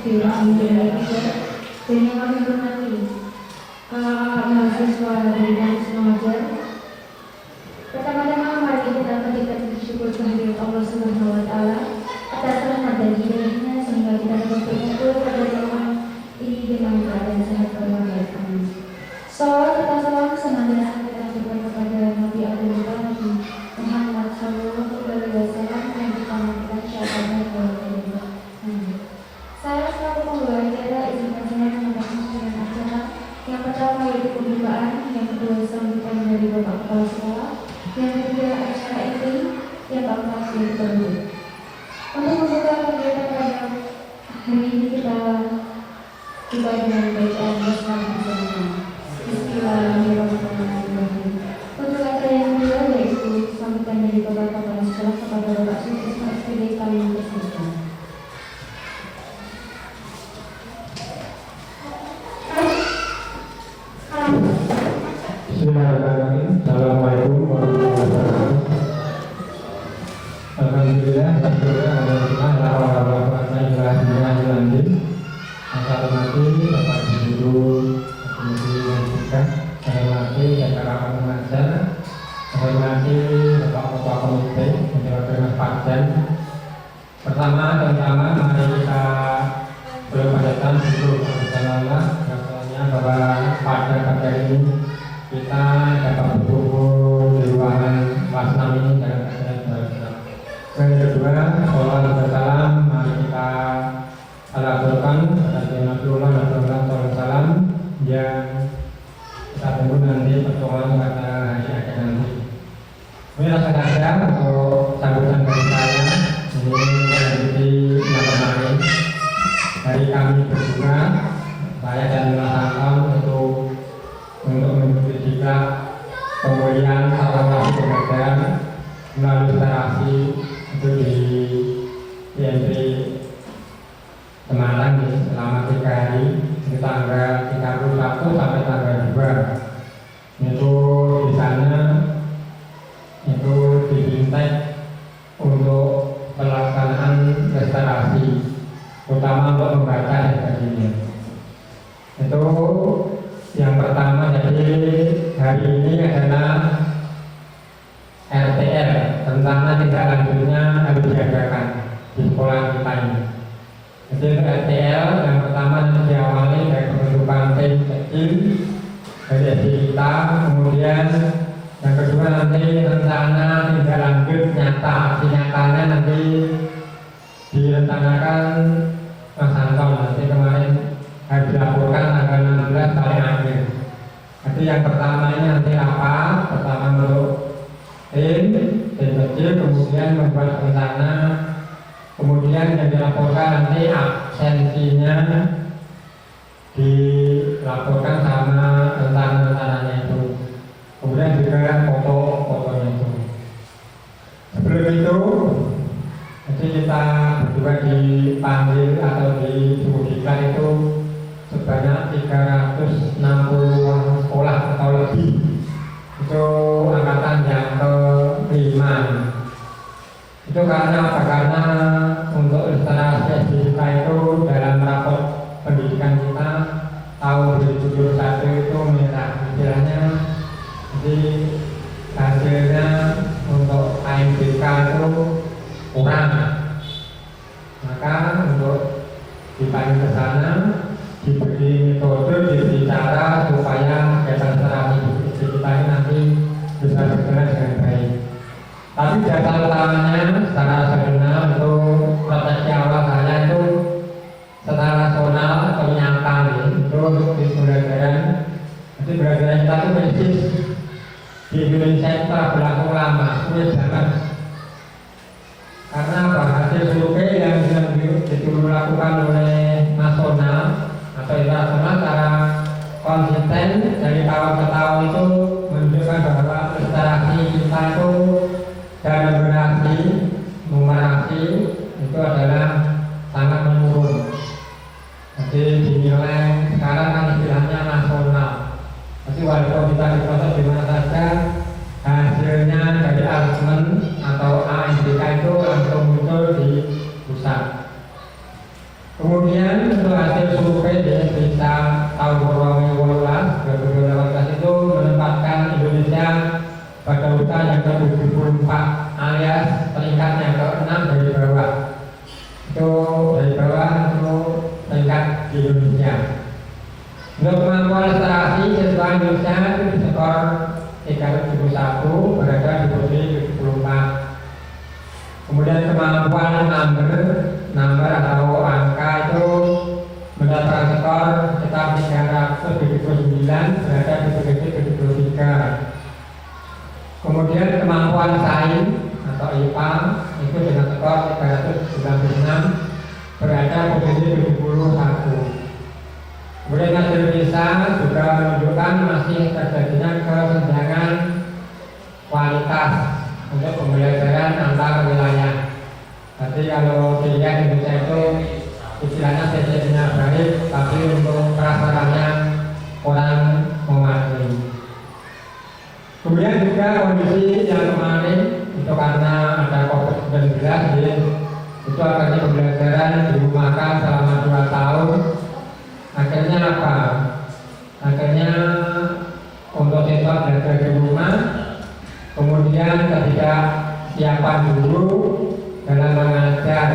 di Indonesia dan yang kami hormati kakak-kakak mahasiswa dari kampus mengajar. Pertama-tama mari kita panjatkan syukur kehadirat Allah Subhanahu wa Ta'ala atas rahmat dan hidayahnya sehingga kita dapat berkumpul pada malam ini dengan keadaan sehat walafiat. Amin. Salawat serta salam senantiasa kita aturkan kepada Nabi Abdul Nabi Muhammad Sallallahu Alaihi Wasallam yang dipanggilkan syahadat walafiat. Amin. Saya selaku pembawa acara izinkan saya menyampaikan dengan acara yang pertama yaitu pembukaan, yang kedua sambutan dari Bapak Kepala Sekolah, yang ketiga acara ini, yang keempat yaitu penutup. Untuk membuka kegiatan pada hari ini kita dengan bacaan bersama bersama. Bismillahirrahmanirrahim. Untuk acara yang kedua yaitu sambutan dari Bapak Kepala Sekolah kepada Bapak Sutisma SPD Kalimantan Selatan. Bismillahirrahmanirrahim. Assalamualaikum warahmatullahi wabarakatuh. Alhamdulillah, Bapak Guru, kemudian juga saya hormati rekan-rekan pengajar, saya hormati Bapak Ketua Komite, Dewan Pakdan. Pertama-tama mari kita berpanjatan syukur kepada Allah, rasanya bahwa pada ini kita dapat berkumpul di ruangan kelas 6 ini dalam keadaan baik. Yang kedua, sholat bersalam, mari kita alaturkan kepada Nabiullah Salam yang kita tunggu nanti pertemuan pada hari akhir nanti. Ini langsung saja untuk sambutan dari saya. Ini menjadi nama dari kami berdua, saya dan Mas Anton untuk mengikuti juga pemulihan saluran pengajaran melalui literasi itu di IMP Semarang selama 3 hari di tanggal 31 sampai tanggal 2. Itu di sana itu diminta untuk pelaksanaan restorasi, utama untuk membaca dan sebagainya. Itu yang pertama. Jadi hari ini adalah RTL, rencana tindak lanjutnya harus diadakan di sekolah kita ini. Jadi RTL yang pertama diawali dari pembentukan tim kecil dari kita, kemudian yang kedua nanti rencana tindak lanjut nyata, aksi nyatanya nanti direncanakan Mas Anton nanti kemarin harus dilaporkan tanggal 16 paling akhir. Jadi yang pertama ini nanti apa? Pertama untuk tim kecil, kemudian membuat rencana, kemudian yang dilaporkan nanti absensinya dilaporkan sama rencana-rencananya itu, kemudian juga foto-fotonya itu. Sebelum itu jadi kita berdua dipanggil atau disuguhkan itu sebanyak 360 sekolah atau lebih. Itu angkatan yang ke-5. Itu karena apa? Karena untuk literasi SDK itu dalam rapor pendidikan kita tahun 2021 itu merah istilahnya. Jadi hasilnya untuk AMDK itu kurang. Maka untuk dipanggil ke sana, diberi metode, diberi cara supaya kegiatan literasi kita ini nanti bisa berjalan dengan baik. Tapi dasar utamanya secara nasional itu strategi awal saya itu secara nasional atau nyata itu di pembelajaran. Jadi pembelajaran kita itu medis di Indonesia itu telah berlangsung lama, sulit banget. Karena hasil survei yang dilakukan oleh nasional atau internasional secara konsisten dari tahun ke tahun itu menunjukkan bahwa literasi kita itu dan numerasi itu adalah sangat menurun. Jadi dinilai sekarang kan istilahnya nasional. Jadi walaupun kita diproses di mana saja, hasilnya dari asesmen atau AMDK itu langsung muncul di pusat. Kemudian untuk hasil survei di berita tahun 2018 itu menempatkan Indonesia pada urutan yang ke-74 alias peringkat yang ke-6 dari bawah. Itu dari bawah untuk peringkat di Indonesia. Untuk kemampuan literasi siswa Indonesia itu di skor 371 berada di posisi 74. Kemudian kemampuan number atau angka itu mendapatkan skor tetap 379 berada di posisi 73. Kemudian kemampuan sains atau IPA itu dengan skor 396 berada posisi 71. Kemudian hasil PISA juga menunjukkan masih terjadinya kesenjangan kualitas untuk pembelajaran antar wilayah. Jadi kalau dilihat Indonesia itu istilahnya CCTV-nya baik, tapi untuk prasaranya kurang memadai. Kemudian juga kondisi yang kemarin itu karena ada COVID-19, itu akhirnya pembelajaran dirumahkan selama 2 tahun. Akhirnya apa? Akhirnya untuk siswa belajar di rumah, kemudian ketidaksiapan guru dalam mengajar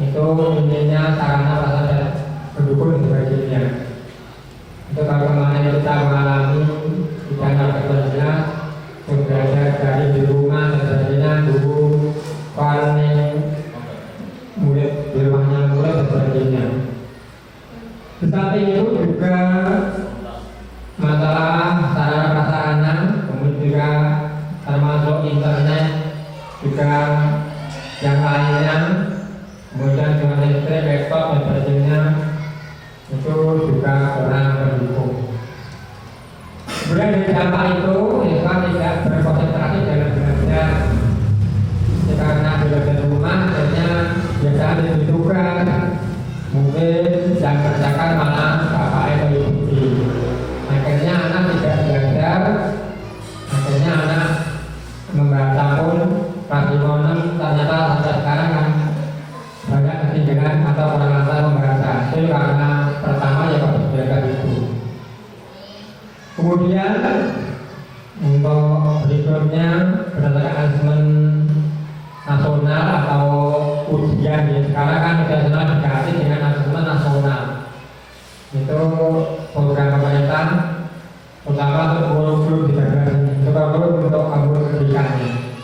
itu intinya sarana prasarana pendukung dan sebagainya. Itu kalau kemarin kita mengalami bencana COVID-19, belajar dari di rumah dan sebagainya, guru paling murid di rumahnya murid dan sebagainya. Tetapi itu juga masalah sarana prasarana, kemudian juga termasuk internet juga yang lainnya, kemudian juga listrik, laptop dan sebagainya itu juga kurang mendukung. Kemudian dari dampak itu siswa tidak berkonsentrasi dalam belajar karena belajar di rumah akhirnya biasanya lebih tugas. Mungkin yang kerjakan malah bapak atau ibu. Akhirnya anak tidak belajar, akhirnya anak membaca pun kelas 5 ternyata sampai sekarang kan banyak ketinggalan atau kurang lancar membaca. Itu karena pertama ya harus belajar itu. Kemudian untuk berikutnya berdasarkan asesmen nasional atau ujian ya. Sekarang kan nasional diganti dengan asesmen nasional. Itu program pemerintah utama untuk guru-guru di daerah ini, terutama untuk guru pendidikannya.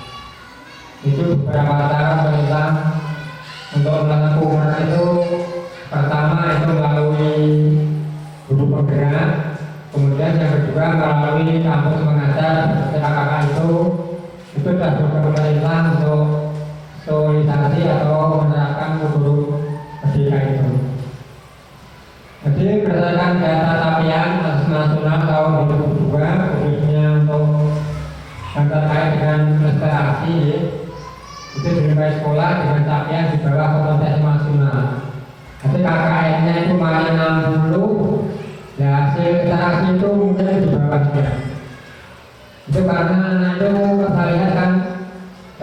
Itu beberapa cara pemerintah untuk melakukan itu. Pertama itu melalui guru penggerak, kemudian yang kedua melalui kampus mengajar KKK itu sudah program pemerintah untuk sosialisasi atau menerapkan guru pendidikan itu. Jadi berdasarkan data capaian nasional tahun 2002 khususnya untuk yang terkait dengan prestasi itu di sekolah dengan capaian di bawah kompetensi nasional. Jadi KKN-nya itu masih 60, ya hasil prestasi itu mungkin di bawahnya. Itu karena anak itu kita lihat kan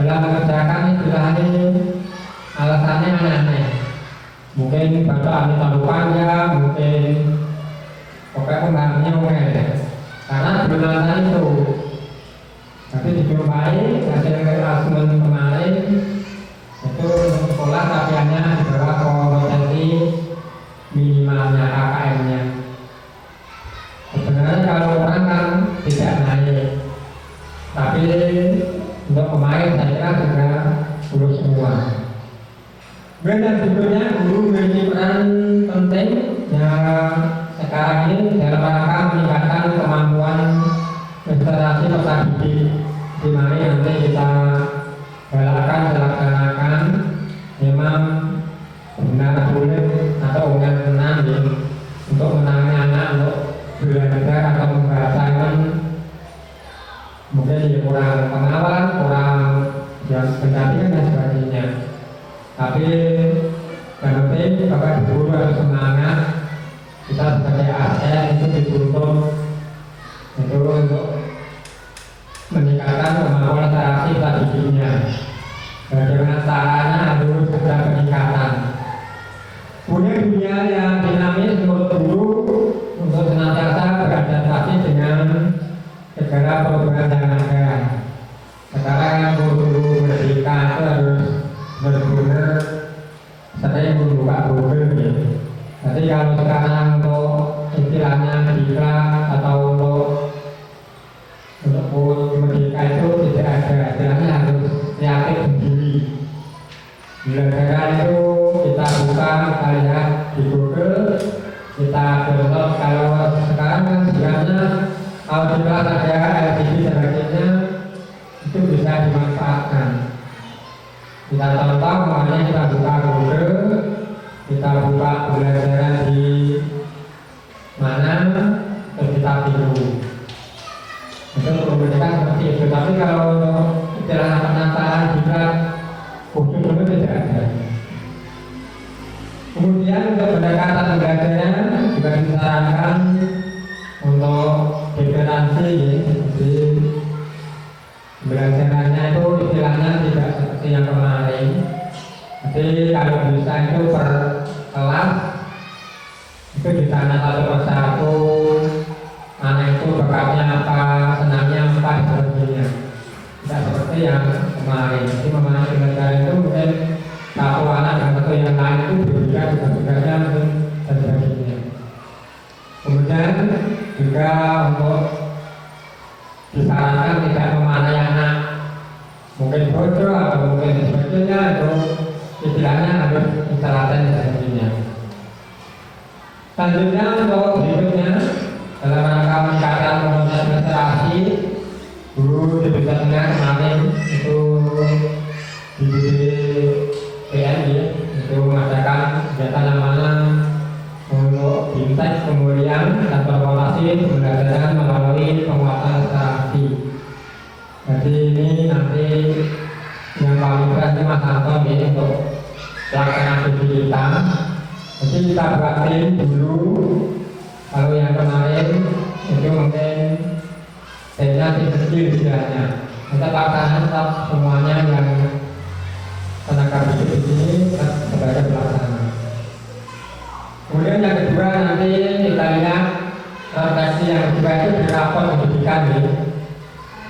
dalam mengerjakan istilahnya alasannya aneh-aneh. Mungkin baca terlalu panjang, mungkin pokoknya pemahamannya mungkin karena sebenarnya itu. Tapi dijumpai hasil asesmen kemarin itu sekolah capaiannya di bawah kompetensi minimalnya KKM-nya. Sebenarnya kalau orang kan tidak naik, tapi untuk pemain saya kira juga lulus semua. Kemudian berikutnya guru memiliki peran penting yang sekarang ini dalam rangka meningkatkan kemampuan prestasi peserta didik, di mana nanti kita galakkan dilaksanakan memang benar sulit atau benar untuk menangani anak untuk belajar atau membahasakan mungkin ya kurang pengawalan, kurang yang pendampingan dan sebagainya. Tapi yang penting Bapak Guru harus semangat, kita sebagai ASN itu dituntut itu untuk meningkatkan kemampuan literasi didiknya. Bagaimana caranya harus ada peningkatan. Kemudian membuka Google ya. Jadi kalau sekarang untuk istilahnya diklat atau untuk merdeka itu tidak ada, istilahnya harus kreatif sendiri. Belajar itu kita buka, kita lihat di Google, kita download. Kalau sekarang kan sebenarnya kalau di kelas ada LCD dan sebagainya itu bisa dimanfaatkan. Kita contoh, makanya kita buka Google, kita buka pembelajaran di mana, terus kita tiru. Itu kemudian seperti itu. Tapi kalau istilah penataan juga khusus itu tidak ada. Kemudian untuk pendekatan pembelajaran juga disarankan untuk diferensi, jadi pembelajarannya itu istilahnya tidak seperti yang kemarin. Jadi kalau bisa itu per kelas itu di sana satu persatu, mana itu bakatnya apa, senangnya apa, sebagainya. Tidak seperti yang kemarin. Jadi memang pembelajaran itu mungkin satu anak dan satu yang lain itu berbeda tugas-tugasnya dan sebagainya. Kemudian juga untuk disarankan tidak memanai anak mungkin bodoh atau mungkin sebagainya, itu istilahnya harus instalasi dan sebagainya. Selanjutnya untuk berikutnya dalam rangka meningkatkan komunitas literasi, guru di Tengah kemarin itu di PNI itu mengadakan kegiatan yang mana untuk bintang kemudian dan formulasi pembelajaran melalui penguatan literasi. Jadi ini nanti yang paling berat ini Mas Anton ini untuk pelaksanaan studi kita. Jadi kita buat tim dulu. Kalau yang kemarin itu mungkin timnya tim kecil istilahnya. Kita laksanakan tetap semuanya yang tenaga hidup ini sebagai pelaksana. Kemudian yang kedua nanti kita lihat refleksi yang kedua itu di rapor pendidikan ya.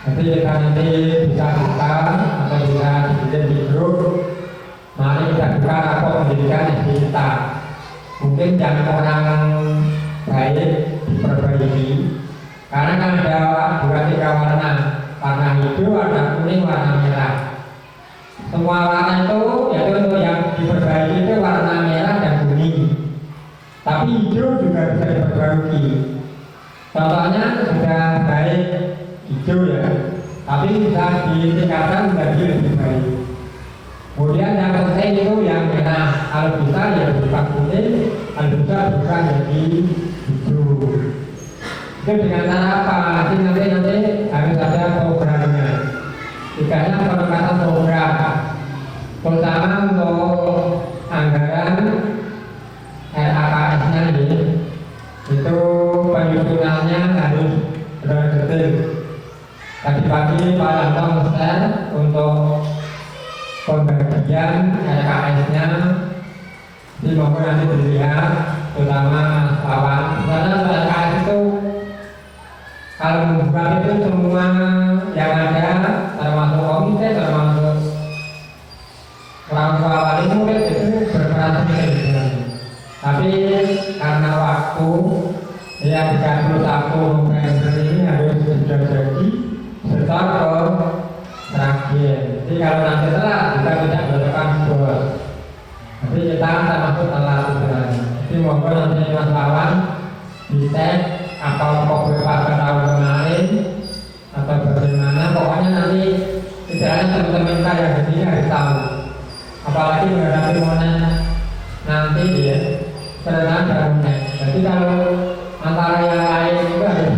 Nanti kita nanti bisa buka atau bisa dibikin di grup. Mari kita buka rapor pendidikan di kita. Mungkin yang kurang baik diperbaiki. Karena kan ada 2-3 warna hijau, warna kuning, warna merah. Semua warna itu yaitu untuk yang diperbaiki itu warna merah dan kuning. Tapi hijau juga bisa diperbaiki. Contohnya sudah baik hijau ya, tapi bisa ditingkatkan menjadi lebih baik. Kemudian yang penting itu yang merah, kalau bisa ya bukan kuning, kalau bisa bukan jadi hijau. Itu dengan cara apa? Nanti harus ada programnya. Tiganya penempatan program, terutama untuk anggaran RAKS-nya ini, itu penyusunannya harus benar-benar. Tadi pagi Pak Anton share untuk pembagian RKS-nya, semoga nanti dilihat, terutama lawan. Karena RKS itu kalau membuat itu semua yang ada, termasuk komite, termasuk orang tua wali murid itu berperan penting. Tapi karena waktu yang 31 November ini harus sudah jadi setor terakhir. Jadi kalau nanti telat kita tidak melakukan bos. Nanti kita termasuk telat sebenarnya. Jadi mohon nanti Mas Lawan dicek atau beberapa tahun kemarin atau bagaimana. Pokoknya nanti istilahnya teman-teman kita yang di sini harus tahu. Apalagi menghadapi momen nanti ya, karena ada momen. Jadi kalau antara yang lain itu harus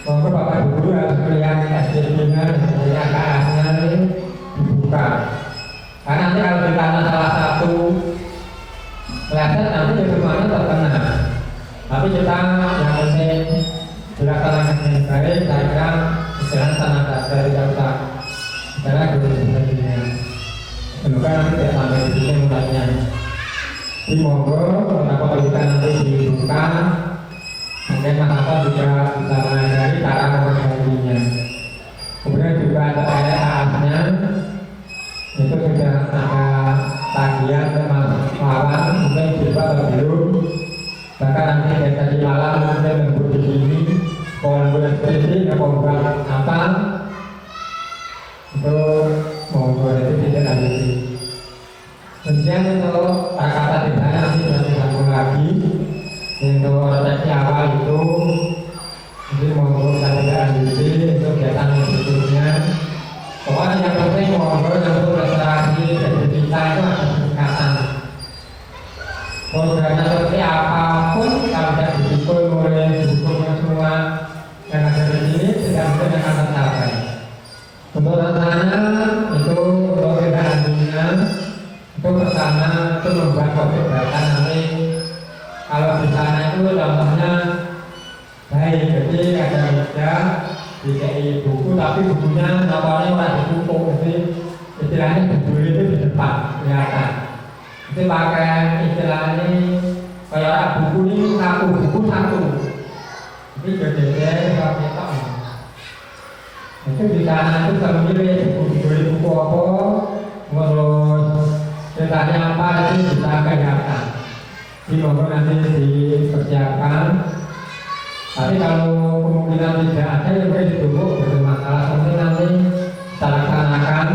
monggo Bapak Guru harus melihat SDG-nya, melihat KS-nya ini dibuka. Karena nanti kalau ditanya salah satu leset nanti semuanya terkena. Tapi kita yang penting dilaksanakan dengan baik, saya kira istilahnya sangat dasar tidak usah karena guru sebagainya. Semoga nanti tidak sampai di sini mulainya. Di monggo beberapa pendidikan nanti dibuka. Mungkin Mas Anton juga bisa mengajari cara memperbaikinya. Kemudian juga ada AS-nya itu sudah ada tagihan lawan mungkin siswa atau belum, bahkan nanti dari tadi malam mungkin memburu di sini komponen seperti komponen apa untuk membuat itu tidak lanjuti. Kemudian untuk kata tidak nanti sudah disambung lagi untuk resepsi awal itu jadi mohon saya tidak lanjuti untuk kegiatan berikutnya. Pokoknya yang penting mohon untuk restorasi dan cerita itu ada peningkatan. Programnya seperti apapun kalau tidak didukung oleh dukungnya semua yang ada di sini tidak mungkin akan tercapai. Untuk rencananya itu untuk kegiatannya itu pertama itu membuat kegiatan nanti kalau di sana itu contohnya baik, jadi ada meja dikai buku tapi bukunya namanya orang ditutup, jadi istilahnya buku itu di depan kelihatan. Jadi pakai istilahnya kayak buku ini satu buku satu, jadi jadi kalau kita itu di sana itu kalau milih buku apa, terus ceritanya apa itu bisa kelihatan. Jadi monggo nanti dipersiapkan. Tapi kalau kemungkinan tidak ada yang boleh ditutup bermasalah, penting nanti kita laksanakan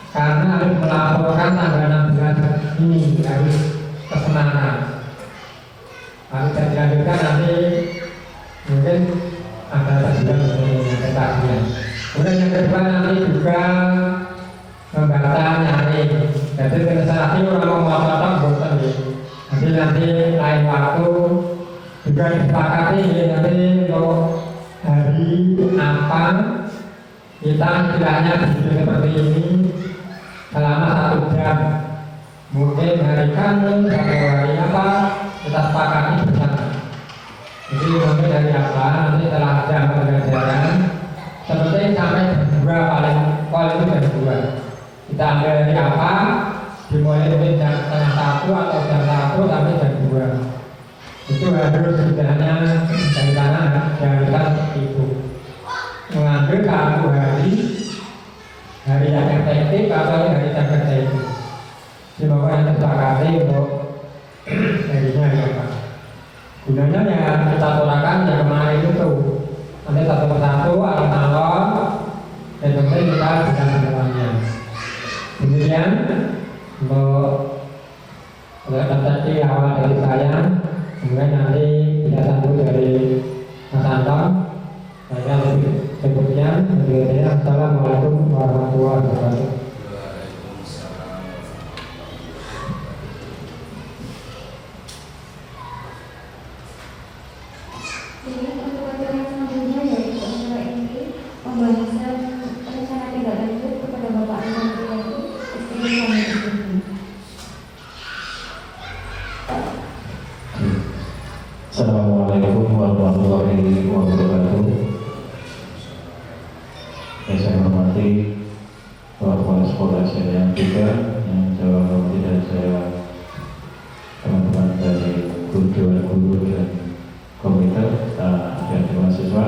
karena harus melaporkan tanggal 16 ini harus kesenangan. Harus dilanjutkan nanti mungkin ada tagihan dari tagihan. Kemudian yang kedua nanti juga membaca nyaring. Jadi registrasi orang mau potong bosan ya. Nanti lain waktu juga disepakati nanti untuk hari apa kita istilahnya begitu seperti ini selama 1 jam. Mungkin hari Kamis atau hari apa kita sepakati bersama. Jadi mungkin dari apa nanti setelah jam pembelajaran seperti sampai jam 2 paling itu jam 2 kita ambil dari apa dimulai dari jam setengah 1 atau jam 1 sampai jam 2 itu harus sebenarnya dari sana diharuskan seperti itu mengambil satu hari yang efektif atau hari yang kerja itu semoga yang tersepakati untuk harinya ya Pak. Gunanya yang kita tolakan yang kemarin itu nanti satu persatu alon-alon dan kemudian kita bisa menjalannya. Kemudian untuk tadi awal dari saya, kemudian nanti kita sambung dari Mas Anton. Saya lebih sebutnya, Assalamualaikum warahmatullahi wabarakatuh. Jadi untuk materi yang selanjutnya yaitu acara ini pembahasan rencana tindak lanjut kepada Bapak Menteri yaitu SDM kami di sini. Assalamualaikum warahmatullahi wabarakatuh. Yang saya hormati Bapak Sekolah saya juga yang jauh tidak saya teman-teman dari guru dan komite dan mahasiswa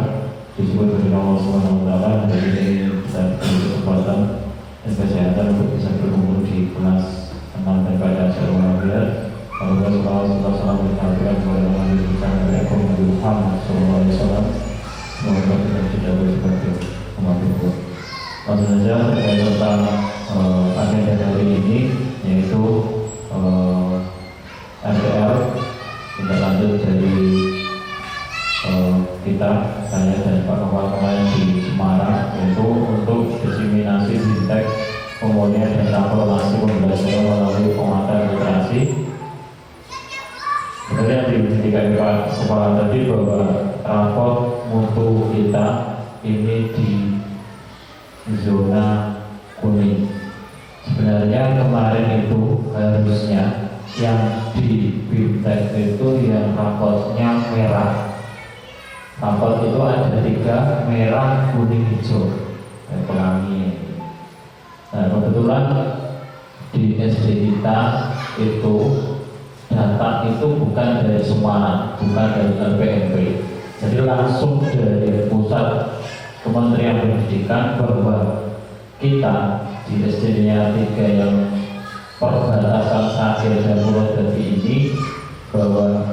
disebut oleh Allah SWT dari ini kita diberi kesempatan dan kesehatan untuk bisa berkumpul di kelas 6 daripada Asyarul Anbiya. Semoga kita tidak berseperti umat itu. Langsung saja terkait tentang agenda hari ini yaitu RPR tindak lanjut dari kita, saya dan Pak Kepala kemarin di Semarang yaitu untuk diseminasi fintech pemulihan dan transformasi pembelajaran melalui penguatan literasi. Sebenarnya di KPK Sekolah tadi bahwa raport mutu kita ini di zona kuning. Sebenarnya kemarin itu harusnya yang di BIMTEK itu yang raportnya merah. Raport itu ada 3, merah, kuning, hijau, pelangi. Nah kebetulan di SD kita itu data itu bukan dari Semarang, bukan dari LPMP, jadi langsung dari pusat Kementerian Pendidikan bahwa kita di SD-nya 3 yang perbatasan Sragen dan Purwodadi ini bahwa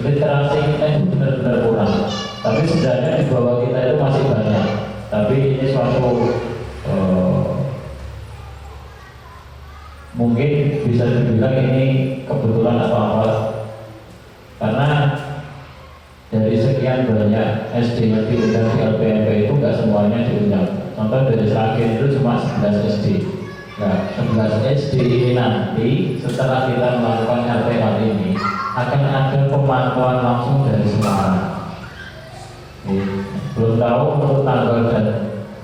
literasi kita itu benar-benar kurang. Tapi sebenarnya di bawah kita itu masih banyak. Tapi ini suatu mungkin bisa dibilang ini kebetulan atau apa, karena dari sekian banyak SD yang diundang di LPMP itu nggak semuanya diundang. Contoh dari Sragen itu cuma 11 SD. Nah, 11 SD ini nanti setelah kita melakukan RPL ini akan ada pemantauan langsung dari Semarang. Belum tahu untuk tanggal dan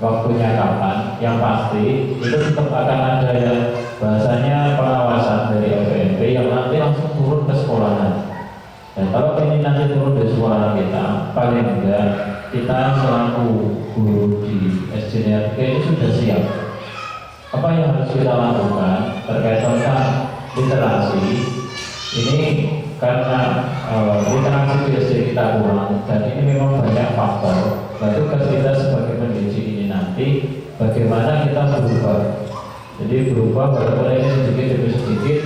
waktunya kapan. Yang pasti itu tetap akan ada yang bahasanya pengawasan dari LPMP yang nanti langsung turun ke sekolahan. Dan kalau ini nanti turun dari sekolah kita, paling tidak kita selaku guru di SDN ini sudah siap. Apa yang harus kita lakukan terkait tentang literasi ini, karena literasi di SD kita kurang dan ini memang banyak faktor. Nah, tugas kita sebagai pendidik ini nanti bagaimana kita berubah. Jadi berubah walaupun ini sedikit demi sedikit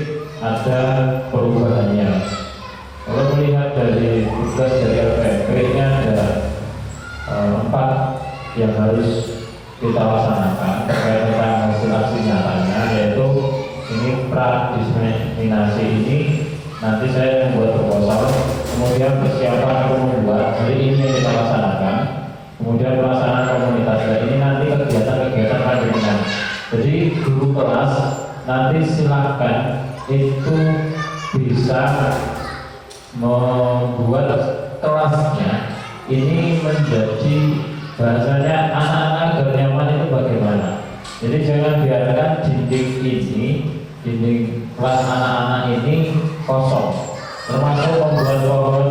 ada perubahannya. Kalau melihat dari tugas dari LPMP ini ada 4 yang harus kita laksanakan terkait tentang hasil aksi nyatanya, yaitu ini pra-diseminasi ini nanti saya membuat proposal, kemudian persiapan aku membuat, jadi ini yang kita laksanakan, kemudian pelaksanaan komunitas, dan ini nanti kegiatan-kegiatan lanjutan. Jadi guru kelas nanti silakan itu bisa membuat kelasnya ini menjadi bahasanya anak-anak agar nyaman itu bagaimana. Jadi jangan biarkan dinding kelas anak-anak ini kosong, termasuk membuat pohon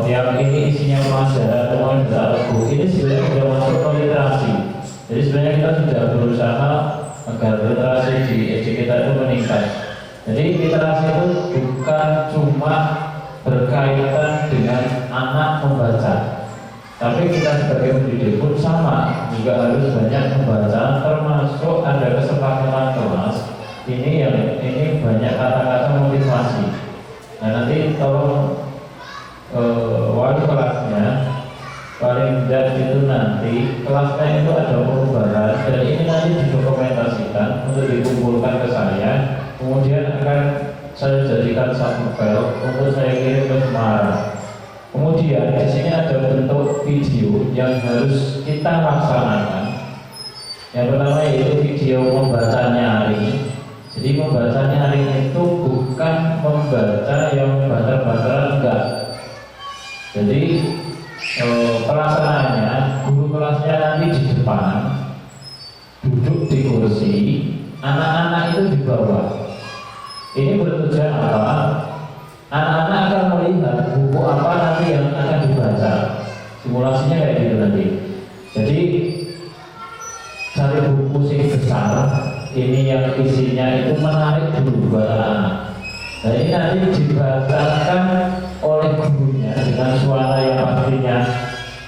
yang ini isinya pelajaran teman buku ini sebenarnya sudah masuk ke literasi. Jadi sebenarnya kita sudah berusaha agar literasi di SD kita itu meningkat. Jadi literasi itu bukan cuma berkaitan dengan anak membaca, tapi kita sebagai pendidik pun sama, juga harus banyak membaca, termasuk ada kesepakatan kelas ini banyak kata-kata motivasi. Nah, nanti tolong wali kelasnya paling tidak itu nanti kelasnya itu ada perubahan dan ini nanti didokumentasikan untuk dikumpulkan ke saya, kemudian akan saya jadikan satu file untuk saya kirim ke Semarang. Kemudian di sini ada bentuk video yang harus kita laksanakan. Yang pertama yaitu video membaca nyaring. Jadi membaca nyaring itu bukan membaca yang banter-banteran, enggak. Jadi pelaksanaannya guru kelasnya nanti di depan, duduk di kursi, anak-anak itu di bawah. Ini bertujuan apa? Anak-anak akan melihat buku apa nanti yang akan dibaca. Simulasinya kayak gitu nanti. Jadi cari buku sing besar, ini yang isinya itu menarik dulu buat anak-anak. Dan ini nanti dibacakan oleh gurunya dengan suara yang pastinya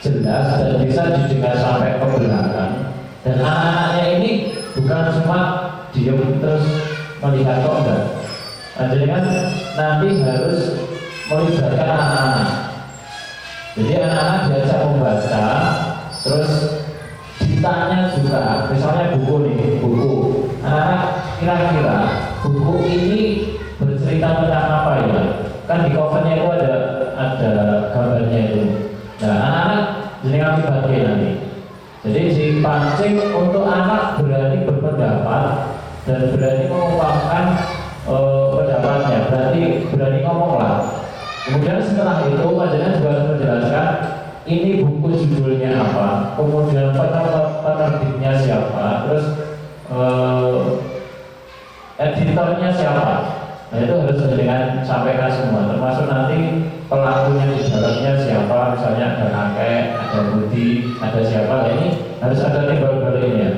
jelas dan bisa didengar sampai ke belakang. Dan anak-anaknya ini bukan cuma diam terus melihat kok enggak. Jadi kan nanti harus melibatkan anak-anak. Jadi anak-anak diajak membaca, terus ditanya juga, misalnya buku nih, buku. Anak-anak kira-kira buku ini bercerita tentang apa ya? Kan di covernya itu ada gambarnya itu. Nah, anak-anak jenengan dibagi nanti. Jadi dipancing untuk anak berani berpendapat dan berani mengungkapkan pendapatnya, berarti berani ngomong lah. Kemudian setelah itu panjenengan juga harus menjelaskan ini buku judulnya apa, kemudian penerbitnya siapa, terus editornya siapa. Nah, itu harus dengan sampaikan semua, termasuk nanti pelakunya di dalamnya siapa, misalnya ada kakek, ada budi, ada siapa. Nah, ini harus ada timbal-baliknya.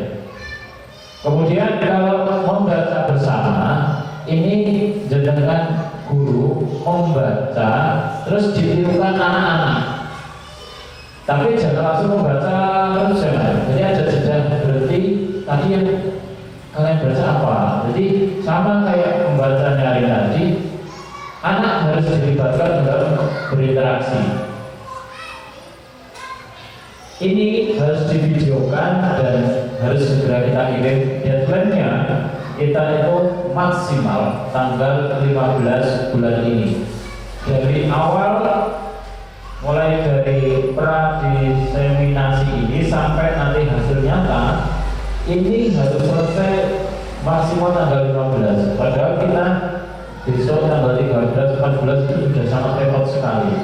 Kemudian kalau membaca bersama, ini jenengan guru membaca terus ditirukan anak-anak, tapi jangan langsung membaca terus, jangan. Jadi ada jeda berhenti. Tadi yang kalian baca apa? Jadi sama kayak membaca nyaring tadi, anak harus dilibatkan dalam berinteraksi. Ini harus divideokan dan harus segera kita kirim. Deadline-nya kita itu maksimal tanggal 15 bulan ini. Dari awal, mulai dari pra-diseminasi ini sampai nanti hasil nyata, ini harus selesai maksimal tanggal 15. Padahal kita besok tanggal 13, 14 itu sudah sangat repot sekali.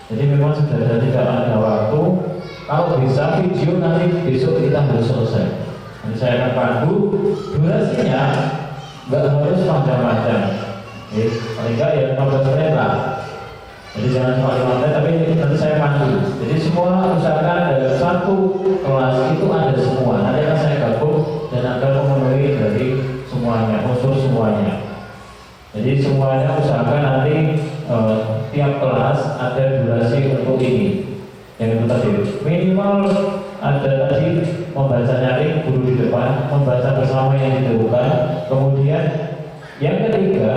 Jadi memang sudah tidak ada waktu. Kalau bisa video nanti besok kita harus selesai. Nanti saya akan pandu. Durasinya nggak harus panjang-panjang. Paling nggak ya 15 menit lah. Jadi jangan cuma 5 menit, tapi nanti saya pandu. Jadi semua usahakan dalam satu kelas itu ada semua. Nanti akan saya gabung dan akan memenuhi dari semuanya, unsur semuanya. Jadi semuanya usahakan nanti tiap kelas ada durasi untuk ini. Yang itu tadi minimal ada tadi membaca nyaring guru di depan, membaca bersama yang didahulukan. Kemudian yang ketiga,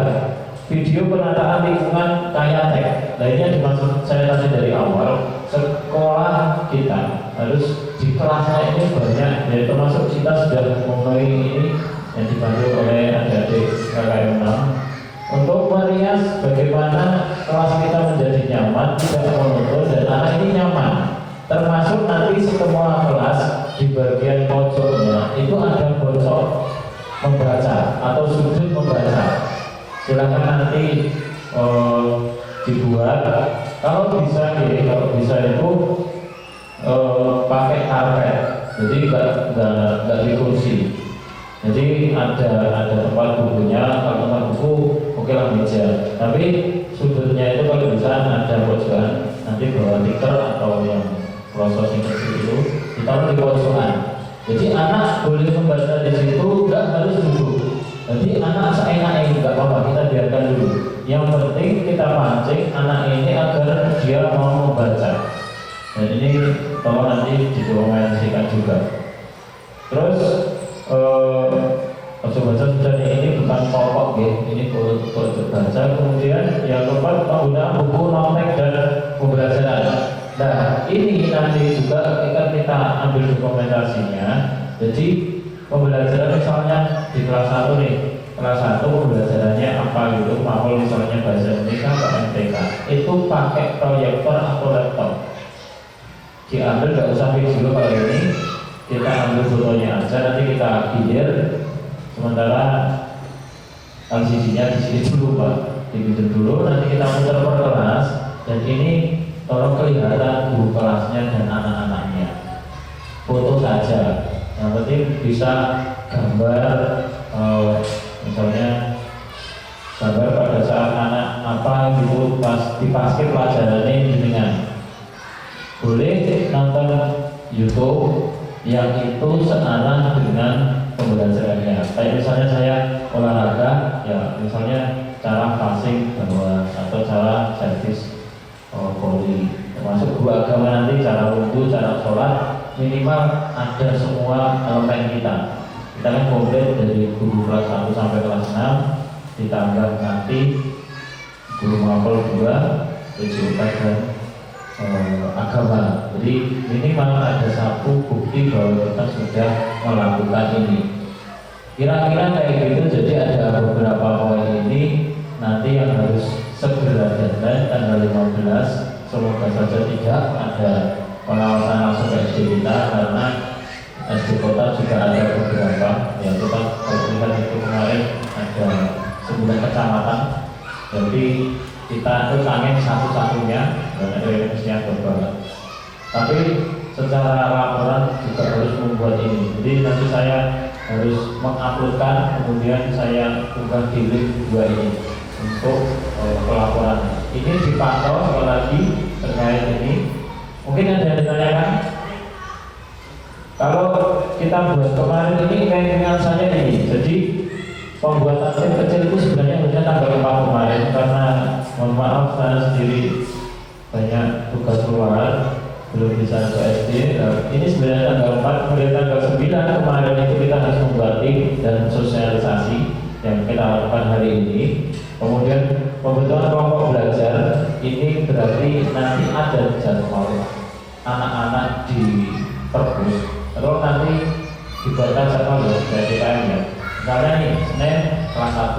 video penataan lingkungan KYT. Lainnya dimaksud saya tadi dari awal, sekolah kita harus di kelasnya ini banyak, ya termasuk kita sudah memenuhi ini yang dibantu oleh adik-adik KKM 6 untuk merias bagaimana kelas kita menjadi nyaman, tidak monoton, dan anak ini nyaman. Termasuk nanti semua kelas di bagian pojoknya itu ada pojok membaca atau sudut membaca. Silakan nanti dibuat. Kalau bisa itu pakai karpet, jadi nggak di kursi. Jadi ada tempat bukunya, kalau tempat buku oke lah meja. Tapi sudutnya itu kalau bisa ada pojokan, nanti bawa tikar atau yang proses yang kecil itu ditaruh di pojokan. Jadi anak boleh membaca di situ, nggak harus duduk. Jadi anak seenaknya nggak apa-apa, kita biarkan dulu. Yang penting kita pancing anak ini agar dia mau membaca. Dan ini tolong nanti didokumentasikan juga. Terus baca sudah ini bukan pokok ya, ini untuk baca. Kemudian yang keempat penggunaan buku notek dan pembelajaran. Nah ini nanti juga kita ambil dokumentasinya. Jadi pembelajaran misalnya di kelas 1 nih, kelas 1 pembelajarannya apa gitu, mau misalnya bahasa Indonesia atau MTK, itu pakai proyektor atau laptop. Diambil, nggak usah video kalau ini. Kita ambil fotonya aja, nanti kita kirim. Sementara LCD-nya di sini dulu Pak, dibikin dulu, nanti kita muter per kelas. Dan ini tolong kelihatan guru kelasnya dan anak-anaknya. Foto saja, yang penting bisa gambar, misalnya gambar pada saat anak apa gitu pas dipakai pelajarannya dengan. Boleh nonton YouTube yang itu searah dengan pembelajarannya. Kayak misalnya saya olahraga, ya misalnya cara passing bawah atau cara servis volley. Termasuk guru agama nanti cara wudhu, cara sholat, minimal ada semua elemen kita. Kita kan komplit dari guru kelas 1 sampai kelas 6, ditambah nanti guru mapel 2, PJK dan agama. Jadi minimal ada satu bukti bahwa kita sudah melakukan ini. Kira-kira kayak gitu. Jadi ada beberapa poin ini nanti yang harus segera deadline tanggal 15. Semoga saja tidak ada pengawasan langsung ke SD kita, karena SD kota juga ada beberapa yang kita kalau lihat itu kemarin ada 9 kecamatan. Jadi kita itu angin satu-satunya, dan ada yang mestinya berbanget. Tapi secara laporan juga harus membuat ini. Jadi nanti saya harus menguploadkan, kemudian saya unggah di link 2 ini untuk pelaporan. Ini dipantau sekali lagi terkait ini. Mungkin ada yang ditanyakan? Kalau kita buat kemarin ini keinginan saya ini, jadi pembuatan tim kecil itu sebenarnya harusnya tanggal 4 kemarin, karena mohon maaf saya sendiri banyak tugas luar. belum bisa ke SD. Nah, ini sebenarnya tanggal 4, kemudian tanggal 9 kemarin itu kita harus membuat tim dan sosialisasi yang kita lakukan hari ini. Kemudian pembentukan kelompok belajar ini berarti nanti ada jadwal anak-anak di perpus atau nanti dibuatkan jadwal dari DKM ya. Misalnya nih Senin kelas 1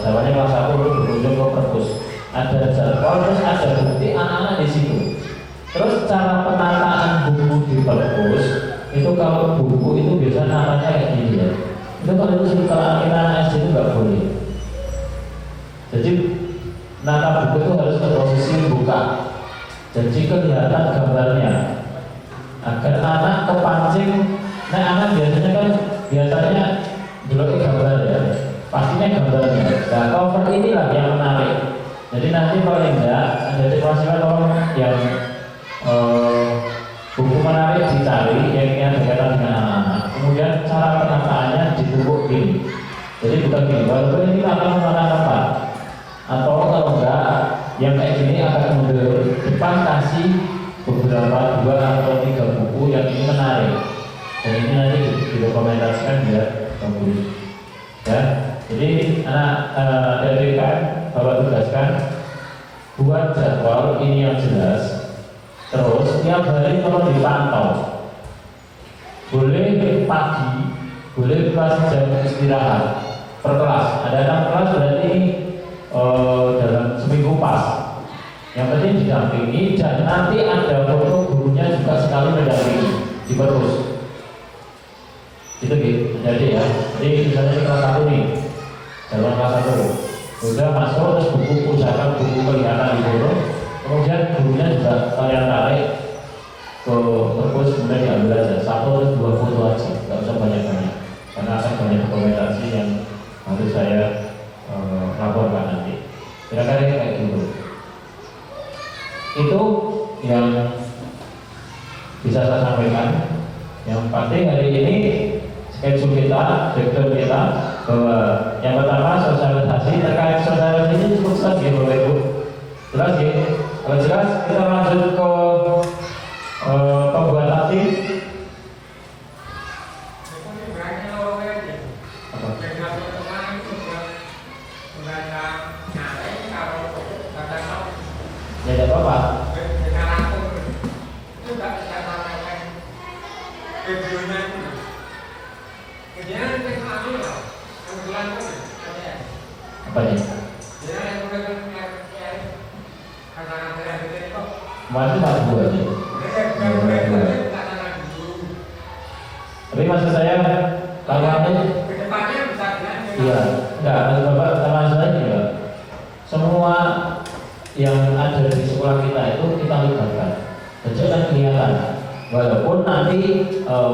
Jawanya kelas 1 berkunjung ke perpus, ada jadwal terus ada bukti anak-anak di situ. Terus cara penataan buku di perpus itu kalau buku itu biasanya namanya kayak gini ya. Itu kalau itu setelah anak SD itu nggak boleh. Jadi nata buku itu harus ke posisi buka, jadi kelihatan gambarnya agar anak kepancing. Nah anak biasanya dulu gambar ya, pastinya gambarnya. Nah cover inilah yang menarik. Jadi nanti kalau enggak ada situasi kalau yang buku menarik dicari yang berkaitan dengan anak-anak. Kemudian cara penataannya ditumpuk gini. Jadi bukan gini, walaupun ini akan menggunakan tempat. Atau kalau enggak, yang kayak gini akan mundur depan kasih beberapa 2 atau 3 buku yang ini menarik. Dan ini nanti didokumentasikan biar bagus. Ya, jadi anak dari DKM Bapak tugaskan buat jadwal ini yang jelas. Terus tiap hari kalau dipantau, boleh pagi, boleh kelas jam istirahat per kelas. Ada 6 kelas berarti dalam seminggu pas. Yang penting didampingi dan nanti ada foto gurunya juga sekali mendampingi di perpus. Itu gitu, jadi ya. Jadi misalnya kelas 1 nih, jalan kelas 1, udah masuk terus buku usahakan buku kelihatan di foto. Kemudian gurunya juga kalian tarik ke perpus, kemudian diambil aja 1 atau 2 foto aja, nggak usah banyak-banyak, karena akan banyak dokumentasi yang harus saya laporkan nanti. Kira-kira kayak gitu. Itu yang bisa saya sampaikan. Yang pasti hari ini schedule kita, direktur kita, bahwa yang pertama sosialisasi. Terkait sosialisasi ini cukup jelas ya Bapak Ibu. Jelas ya. Kalau jelas kita lanjut ke pembuatan tim. Ya tidak apa-apa. Apanya? Masih tak buat ya. Tapi maksud saya kalau iya, enggak, maksud Bapak sama saya juga. Semua yang ada di sekolah kita itu kita libatkan. Jadi kan kelihatan. Walaupun nanti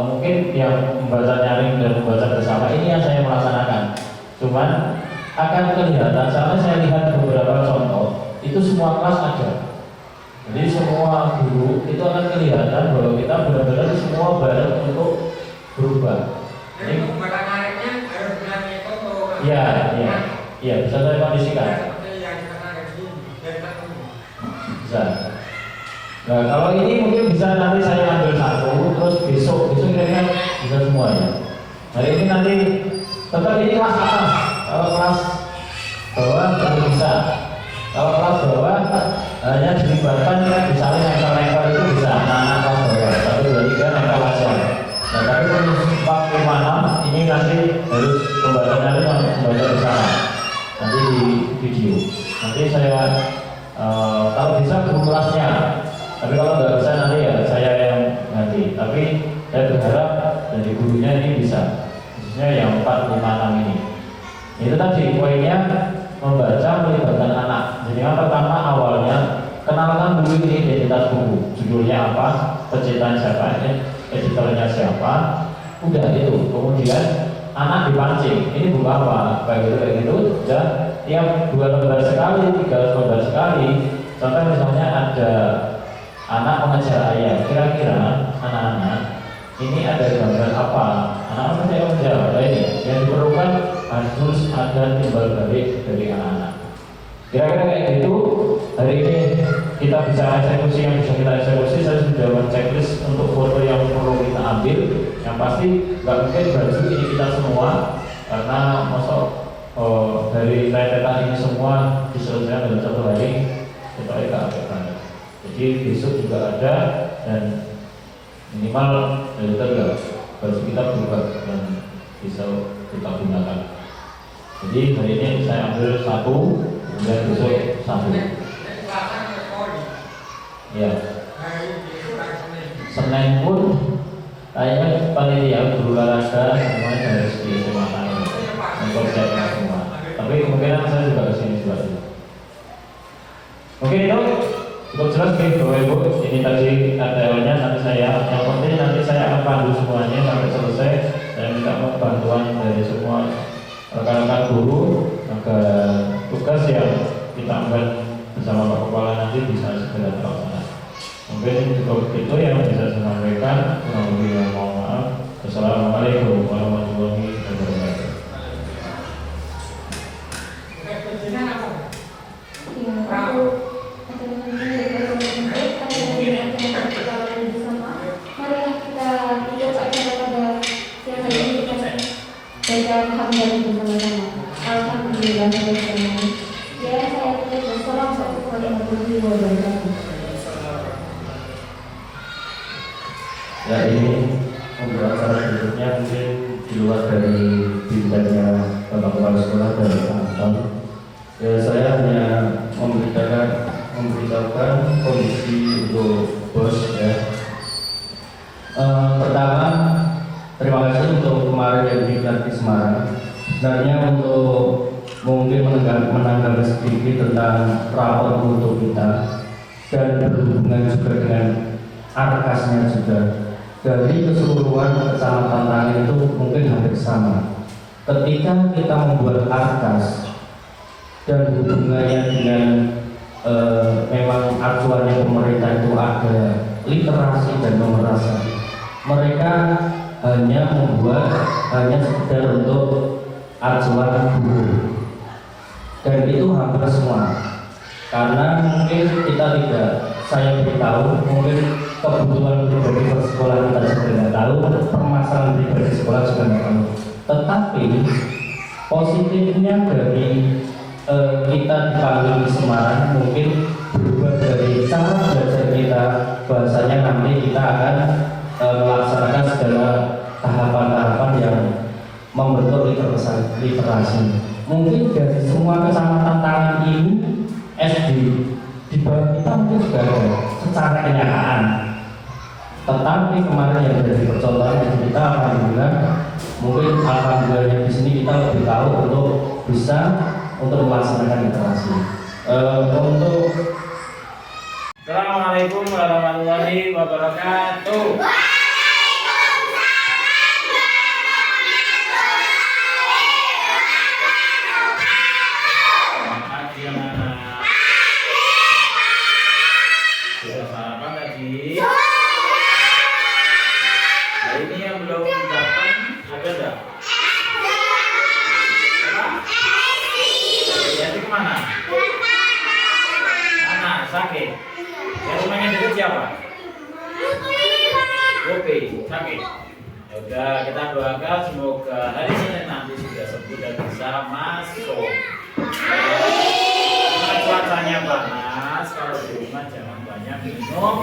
mungkin yang membaca nyaring dan membaca bersama ini yang saya melaksanakan. Cuman akan kelihatan, soalnya saya lihat beberapa contoh itu semua kelas ada. Jadi semua guru itu akan kelihatan bahwa kita benar-benar semua bareng untuk berubah. Ini iya, bisa saya kondisikan. Bisa. Nah, kalau ini mungkin bisa nanti saya ambil 1, terus besok kira-kira bisa semua ya. Hari ini nanti tetap ini kelas atas. Kalau kelas bawah belum bisa. Kalau kelas bawah hanya dilibatkan misalnya nempel-nempel itu bisa anak-anak kelas bawah 1, 2, 3 nempel aja. Nah tapi untuk 4, 5, 6 ini nanti harus pembacanya itu membaca bersama nanti di video. Nanti saya kalau bisa guru kelasnya, tapi kalau nggak bisa nanti ya saya yang ganti. Tapi saya berharap dari gurunya ini bisa, khususnya yang 4, 5, 6 ini. Itu tadi poinnya membaca melibatkan anak. Jadi yang pertama awalnya kenalkan dulu ini identitas buku, judulnya apa, penciptaan siapa, editornya siapa, udah itu. Kemudian anak dipancing, ini buku apa, kayak gitu. Dan tiap 2 lembar sekali, 3 lembar sekali. Contoh misalnya ada anak mengejar ayam, kira-kira anak-anak ini ada gambar apa? Anak-anak saya menjawab, ini yang diperlukan harus ada timbal balik dari anak-anak. Kira-kira kayak gitu. Hari ini kita kita bisa eksekusi yang bisa kita eksekusi, saya sudah men-checklist untuk foto yang perlu kita ambil. Yang pasti nggak mungkin baju ini kita semua, karena masuk dari rentetan ini semua diselesaikan dalam 1 hari, itu agak banget. Jadi besok juga ada, dan minimal dari baju kita berubah dan bisa kita gunakan. Jadi hari ini saya ambil 1, kemudian besok 1. Ya, Senin pun kayaknya panitia berolahraga semuanya dari segi SMA untuk saya semua. Tapi kemungkinan saya juga kesini juga. Oke, itu cukup jelas nih Bapak Ibu. Ini tadi ATL-nya nanti saya, yang penting nanti saya akan pandu semuanya sampai selesai. Saya minta bantuan dari semua rekan-rekan guru agar tugas yang kita ambil bersama Pak Kepala nanti bisa segera terlaksana. Mungkin cukup itu yang bisa saya sampaikan. Kurang lebih mohon maaf. Assalamualaikum warahmatullahi wabarakatuh. Ya, ini untuk acara berikutnya mungkin di luar dari bintangnya Bapak Kepala Sekolah dari Pak Anton. Ya, saya hanya memberitahukan kondisi untuk bos ya. Pertama, terima kasih untuk kemarin yang diklat di Semarang. Sebenarnya untuk mungkin menanggapi sedikit tentang rapor untuk kita dan berhubungan juga dengan arkasnya juga. Dari keseluruhan kecamatan Tangan itu mungkin hampir sama. Ketika kita membuat arkas dan hubungannya dengan memang acuannya pemerintah itu ada literasi dan numerasi, mereka hanya membuat sekedar untuk acuan guru, dan itu hampir semua. Karena mungkin kita tidak, saya beritahu mungkin kebutuhan pribadi sekolah kita juga tidak tahu, permasalahan pribadi sekolah juga tidak tahu. Tetapi positifnya dari kita dipanggil di Semarang mungkin berubah dari cara belajar kita, bahasanya nanti kita akan melaksanakan segala tahapan-tahapan yang membentuk literasi. Mungkin dari semua kecamatan Tangan ini SD di bawah kita mungkin juga ada secara kenyataan. Tetapi kemarin yang dari percontohan kita alhamdulillah, mungkin alhamdulillah di sini kita lebih tahu untuk bisa untuk melaksanakan literasi. Untuk Assalamualaikum warahmatullahi wabarakatuh. Sudah sarapan tadi? Hari ini yang belum datang ada enggak? Yati kemana? Mana? Sakit? Yang rumahnya dekat siapa? Oke, sakit. Yaudah, kita doakan semoga hari Senin nanti sudah sembuh dan bisa masuk. Karena cuacanya panas, kalau di rumah jangan banyak minum.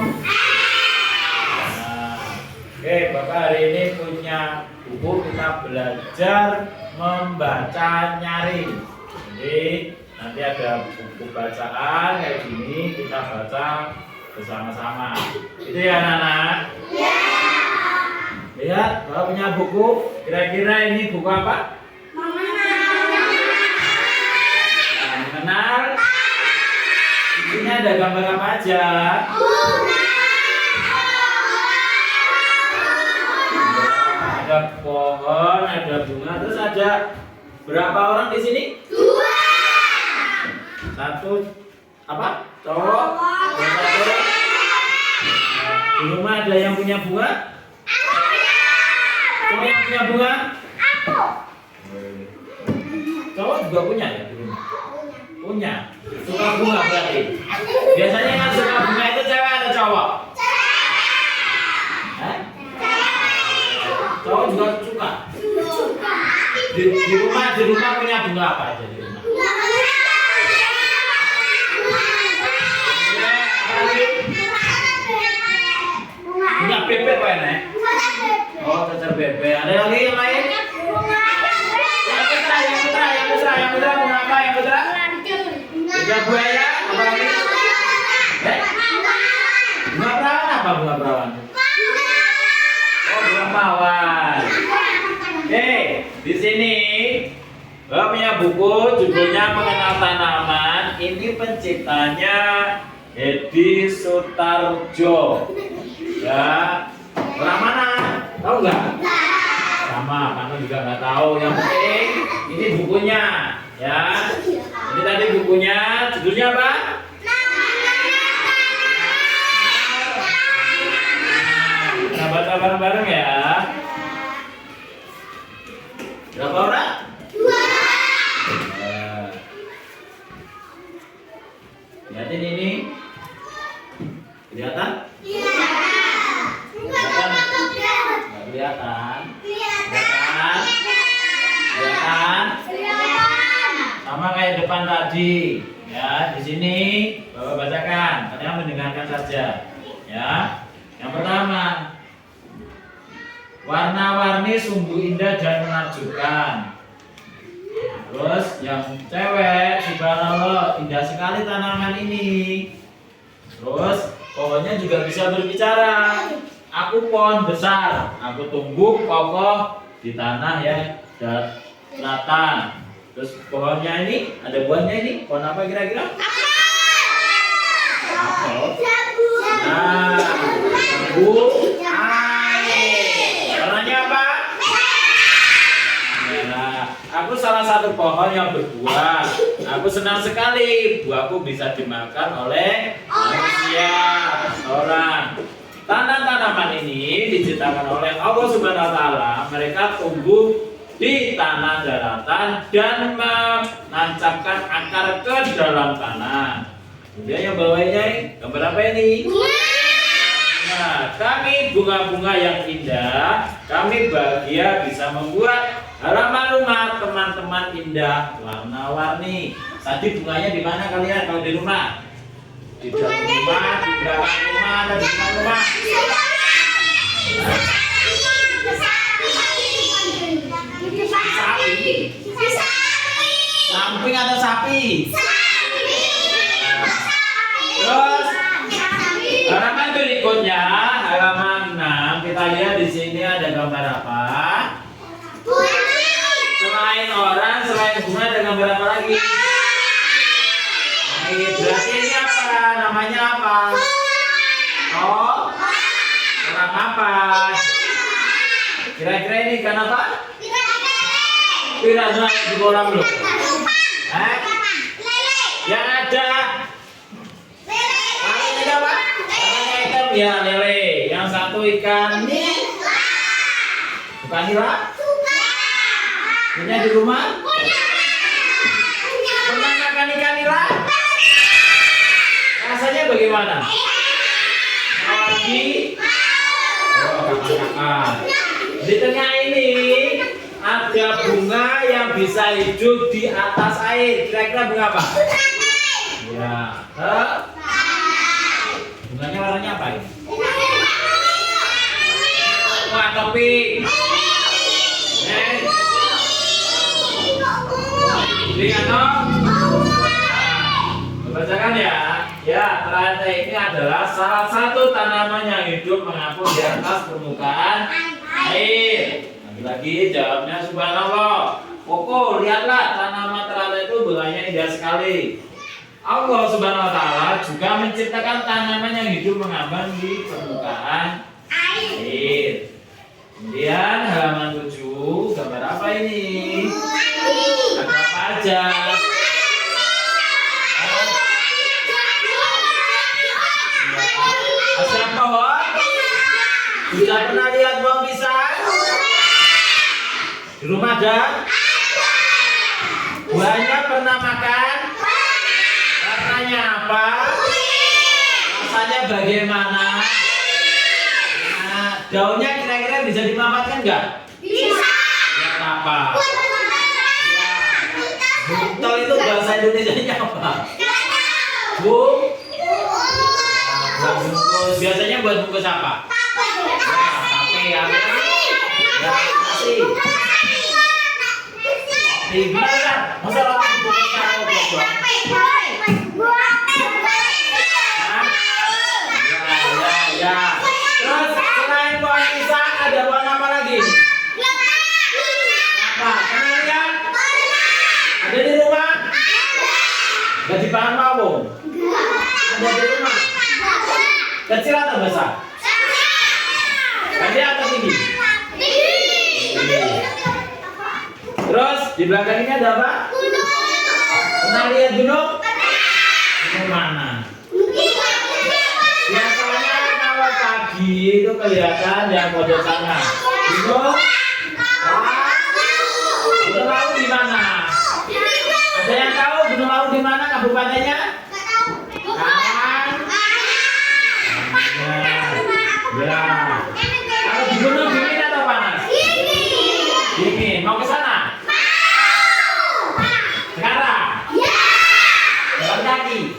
Oke, Bapak hari ini punya buku, kita belajar membaca nyaring. Jadi nanti ada buku bacaan kayak gini, kita baca bersama-sama. Itu ya anak-anak? Ya. Lihat, Bapak punya buku. Kira-kira ini buku apa? Mengenal. Isinya ada gambar apa aja? Ada pohon, ada bunga, terus ada berapa orang di sini? 2. 1 apa? Cowok. Yang 1. Di rumah ada yang punya bunga? Cowok yang punya bunga? Cowok juga punya ya di rumah? punya. Suka bunga berarti. Biasanya yang suka bunga itu cewek atau cowok? Hah? Cowok juga suka. Di rumah punya bunga apa aja di rumah? Bunga bebek apa ya? Oh, cacar bebek. Ada lagi yang lain? Yang putra bunga apa? Yang putra? Bunga buaya. Apa lagi? Bunga perawan apa bunga perawan? Oh, bunga mawar. Oke, di sini Bapak punya buku judulnya Mengenal Tanaman. Ini penciptanya Edi Sutarjo. Ya, orang mana? Tahu nggak? Sama, kamu juga nggak tahu. Yang penting ini bukunya, ya. Ini tadi bukunya, judulnya apa? Nah, baca bareng-bareng ya. Berapa orang? Lihatin ini. Kelihatan? Kelihatan? Nggak kelihatan? Kelihatan? Kelihatan? Sama kayak depan tadi. Ya, di sini Bapak bacakan. Kalian mendengarkan saja. Ya. Yang pertama, warna-warni sungguh indah dan menakjubkan. Terus yang cewek, subhanallah, indah sekali tanaman ini. Terus pohonnya juga bisa berbicara. Aku pohon besar, aku tumbuh kokoh di tanah yang daratan. Terus pohonnya ini ada buahnya ini, pohon apa kira-kira? Apel. Nah, jambu air. Warnanya apa? Merah. Aku salah satu pohon yang berbuah. Aku senang sekali buahku bisa dimakan oleh manusia, orang. Tanaman ini diciptakan oleh Allah Subhanahu wa taala. Mereka tumbuh di tanah daratan dan menancapkan akar ke dalam tanah. Kemudian yang bawahnya ini gambar apa ini? Nah, kami bunga-bunga yang indah. Kami bahagia bisa membuat halaman rumah teman-teman indah warna-warni. Tadi bunganya di mana kalian kalau di rumah? Di dalam rumah, di belakang rumah, dan di depan rumah. Samping atau sapi? Terus halaman berikutnya, halaman 6. Kita lihat di sini ada gambar apa? Selain orang, selain bunga, ada gambar apa lagi? Berarti ini apa? Namanya apa? Oh, orang apa? Kira-kira ini ikan apa? Piranha di kolam loh. Yang ada warnanya apa? Warnanya hitam ya, lele. Yang satu ikan bukan nila? Punya di rumah? Pernah makan ikan nila? Rasanya bagaimana? Lagi? Oh, kakak-kakak. Di tengah ini ada bunga yang bisa hidup di atas air. Kira-kira bunga apa? Ya. Bunganya warnanya apa ini? Wah, topi. Lihat dong. Bacakan ya. Ya, teratai ini adalah salah satu tanaman yang hidup mengapung di atas permukaan air. Lagi jawabnya subhanallah. Koko, lihatlah tanaman teratai itu bunganya indah sekali. Allah Subhanahu wa taala juga menciptakan tanaman yang hidup mengambang di permukaan air. Kemudian halaman 7, gambar apa ini? Ada apa aja? Ada pohon? Sudah pernah lihat buah pisang? Di rumah ada? Buahnya pernah makan? apa? Rasanya bagaimana? Nah, daunnya kira-kira bisa dimanfaatkan nggak? Bisa. Ya apa? Buntel itu bahasa Indonesianya apa? Buat bungkus. Biasanya buat bungkus apa? Tape, apa lagi? Ya, nasi. Roti, gimana kan? Masa roti bungkus tahu buat? Ya. Terus selain pohon pisang ada pohon apa lagi? Apa? Pernah lihat? Ada di rumah? Gak di pohon pawung? Ada di rumah? Kecil atau besar? Gede atau tinggi? Terus di belakang ini ada apa? Pernah lihat gunung? Gunung mana? Biasanya kalau pagi itu kelihatan yang pojok sana. Gunung Lawu di mana? Ada yang tahu Gunung Lawu di mana kabupatennya? Ya. Kalau di gunung dingin atau panas? Dingin. Mau ke sana? Sekarang? Jalan kaki?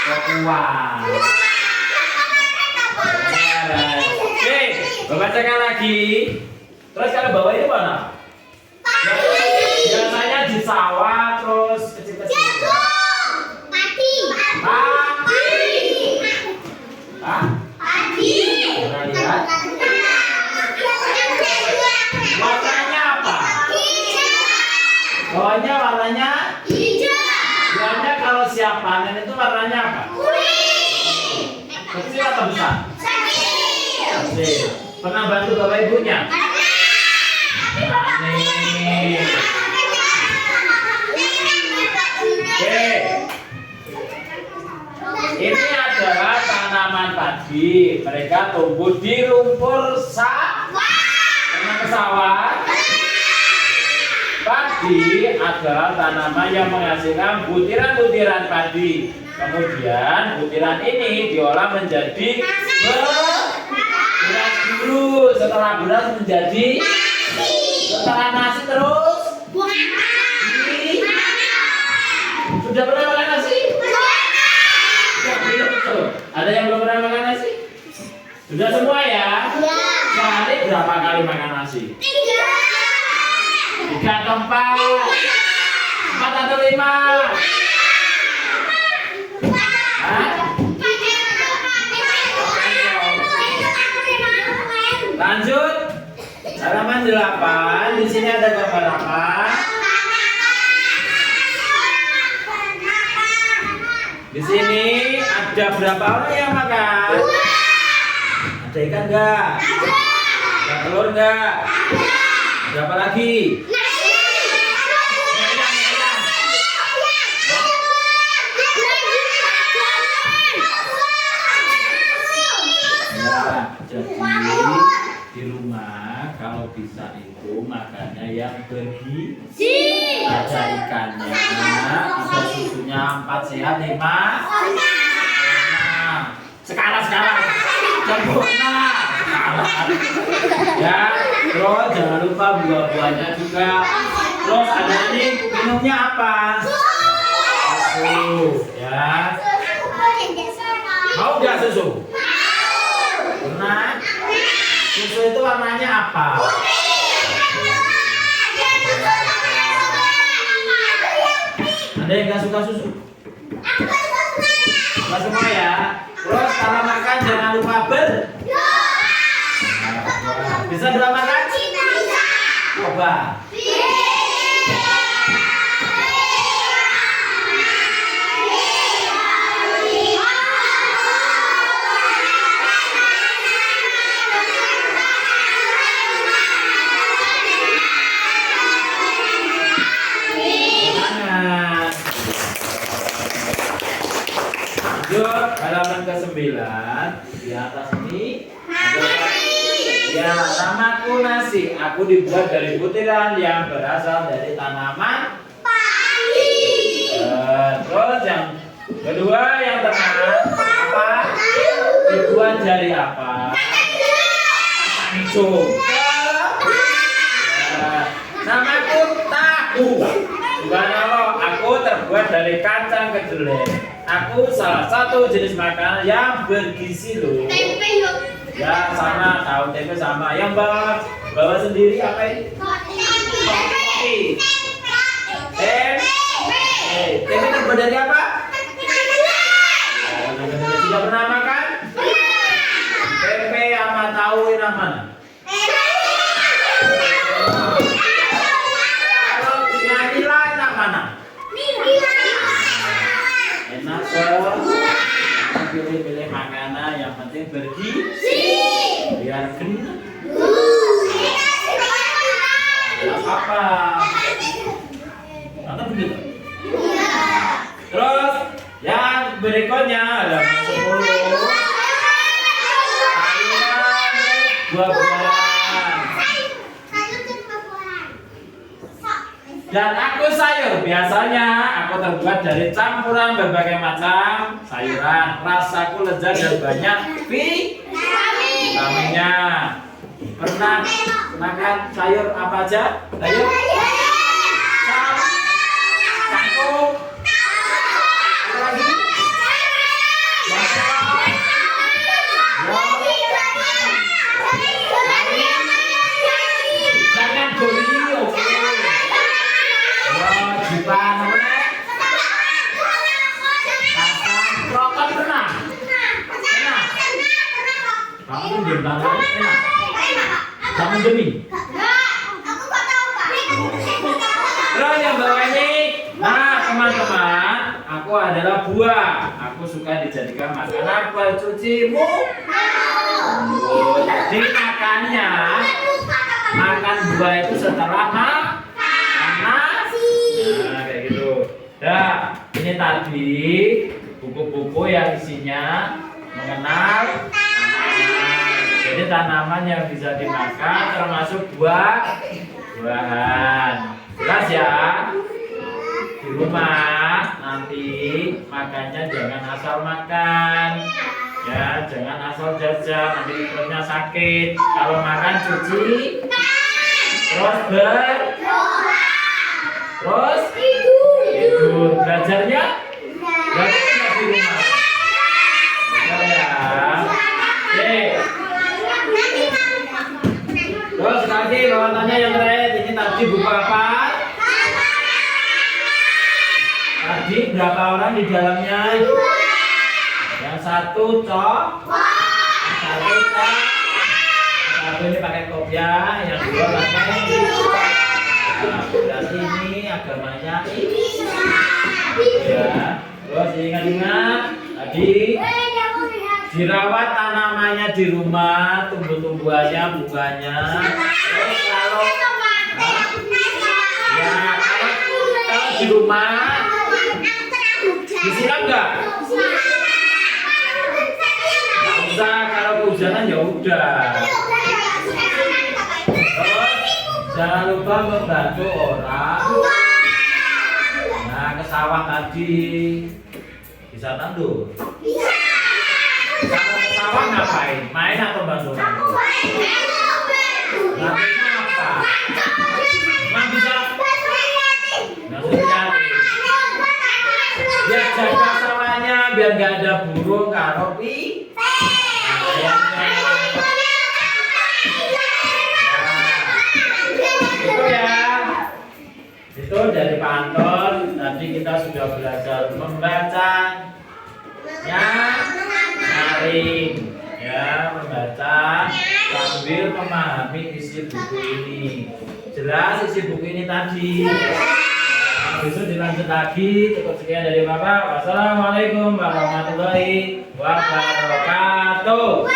Kuat. Oke, Bapak cek lagi. Terus kalau bawah ini mana? Biasanya di sawah terus kecil-kecil. Hah? Pernah lihat? Warnanya apa? Bawahnya warnanya? Biasanya kalau siap panen itu warnanya apa? Kecil atau besar? Kecil. Pernah bantu bapak ibunya? Nih. Oke. Ini adalah tanaman padi. Mereka tumbuh di lumpur sawah. Padi adalah tanaman yang menghasilkan butiran-butiran padi. Kemudian butiran ini diolah menjadi beras dulu. Setelah beras menjadi setelah nasi terus. Sudah pernah makan nasi? Belum. Ada yang belum pernah makan nasi? Sudah semua ya? Sehari berapa kali makan nasi? 3 atau 4? 4 atau 5? Hah? Lanjut. Halaman 8. Di sini ada gambar apa? Di sini ada berapa orang yang makan? Ada ikan enggak? Ada telur enggak? Ada apa lagi? Ya, jadi di rumah kalau bisa itu makannya yang bergizi. Ada ikannya, ada susunya 4 sehat 5. Sekarang sempurna. Ya, terus jangan lupa buah-buahnya juga. Terus ada ini minumnya apa? Susu, ya. Mau nggak susu? Pernah? Susu itu warnanya apa? Ada yang nggak suka susu? Nggak semua ya. Terus kalau makan jangan lupa bisa berapa makan? Coba. Lanjut halaman ke-9 di atas ini ya, namaku nasi. Aku dibuat dari butiran yang berasal dari tanaman padi. Terus yang Kedua yang tenang. Apa? Ribuan jari apa? Pancung. Namaku tahu. Subhanallah, aku terbuat dari kacang kedelai. Aku salah satu jenis makanan yang bergizi loh. Ya sama, tahu tempe sama. Yang bawa sendiri apa ini? Kopi. Tempe terbuat dari apa? Sudah pernah makan? Tempe sama tahu enak mana? Kalau punya nila enak mana? Enak kok. Pilih-pilih makanan yang penting bergizi. Biar kenyang. Tidak apa-apa. Atau begitu? Terus yang berikutnya adalah 10 sayuran buah-buahan. Dan aku sayur, biasanya aku terbuat dari campuran berbagai macam sayuran. Rasaku lezat dan banyak vitaminnya. Pernah makan sayur apa aja? Sayur kangkung. Apa lagi? Jangan bolio. Jipan kroket pernah? Enak. Kamu diam tangan enak. Kamu demi. Terus yang bawah ini, nah teman-teman, aku adalah buah. Aku suka dijadikan makanan pencuci muka. Jadi makannya, makan buah itu setelah nah kayak gitu. Nah, ini tadi buku-buku yang isinya mengenal tanaman. Jadi tanaman yang bisa dimakan termasuk buah-buahan. Jelas ya? Di rumah nanti makannya jangan asal makan. Ya, jangan asal jajan, nanti perutnya sakit. Kalau makan cuci, terus tidur. Belajarnya di rumah. Betul ya. Oke. Terus lagi bawaannya yang terakhir, ini tadi buku apa? Tadi berapa orang di dalamnya? Yang satu satu ini pakai kopiah, yang dua pakai. Nah, berarti ini agamanya ya. Terus ingat-ingat tadi dirawat tanamannya di rumah, tumbuh-tumbuhannya, bunganya. Terus kalau di rumah disiram nggak? Nggak usah, kalau kehujanan ya udah. Jangan lupa membantu orang. Nah, ke sawah tadi bisa tandur. Kalau ke sawah ngapain? Main atau bantu orang? Nantinya apa? Emang bisa? Maksudnya biar jaga sawahnya, biar nggak ada burung karo itu dari Pak Anton. Tadi kita sudah belajar membaca, nyaring, ya, membaca sambil memahami isi buku ini. Jelas isi buku ini tadi. Besok dilanjut lagi. Cukup sekian dari Bapak. Wassalamualaikum warahmatullahi wabarakatuh.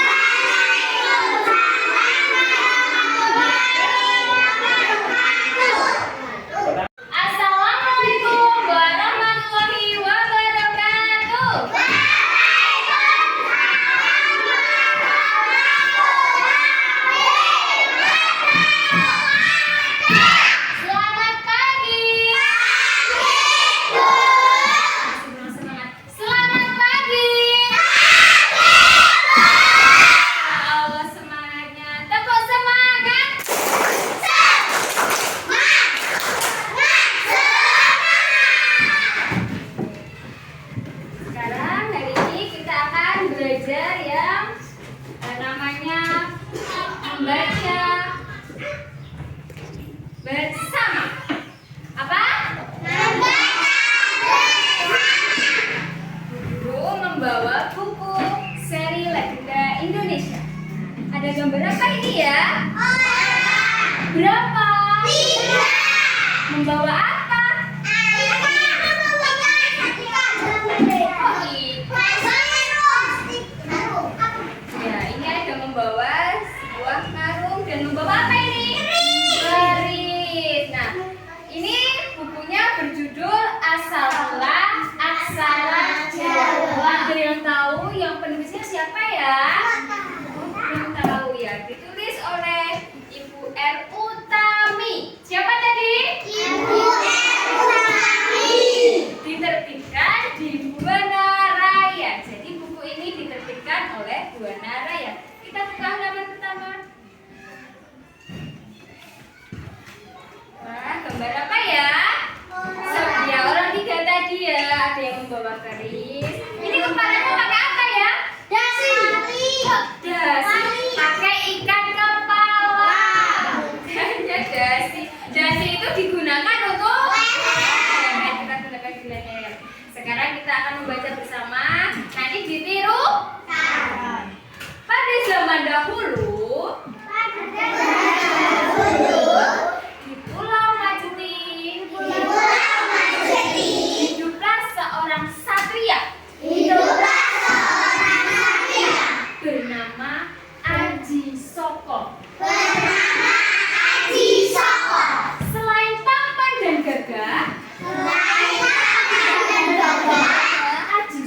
Selamat bersama. Apa? Guru membawa buku seri legenda Indonesia. Ada gambar apa ini ya? Berapa? 3. Membawa apa? Ya, ini ada membawa sebuah karung dan membawa apa ini? Keris. Nah, ini bukunya berjudul Asal Mula Aksara Jawa. Ada yang tahu yang penulisnya siapa ya? Belum tahu ya. Ditulis oleh Ibu R. Utami. Siapa tadi? Ibu R. Utami. Diterbitkan di Buana Raya. Jadi buku ini diterbitkan oleh Buana Raya. Kita buka halaman pertama. Wah, gambar apa ya? Ya, orang 3 tadi ya. Ada yang membawa keris. Ini kepalanya pakai apa ya? Dasi. Pakai ikan kepala. Hanya dasi. Dasi itu digunakan untuk kita gunakan di leher. Sekarang kita akan membaca bersama. Nanti ditiru. Pada zaman dahulu, di Pulau Majuti, hiduplah seorang satria bernama Aji Soko. Selain tampan dan gagah, Aji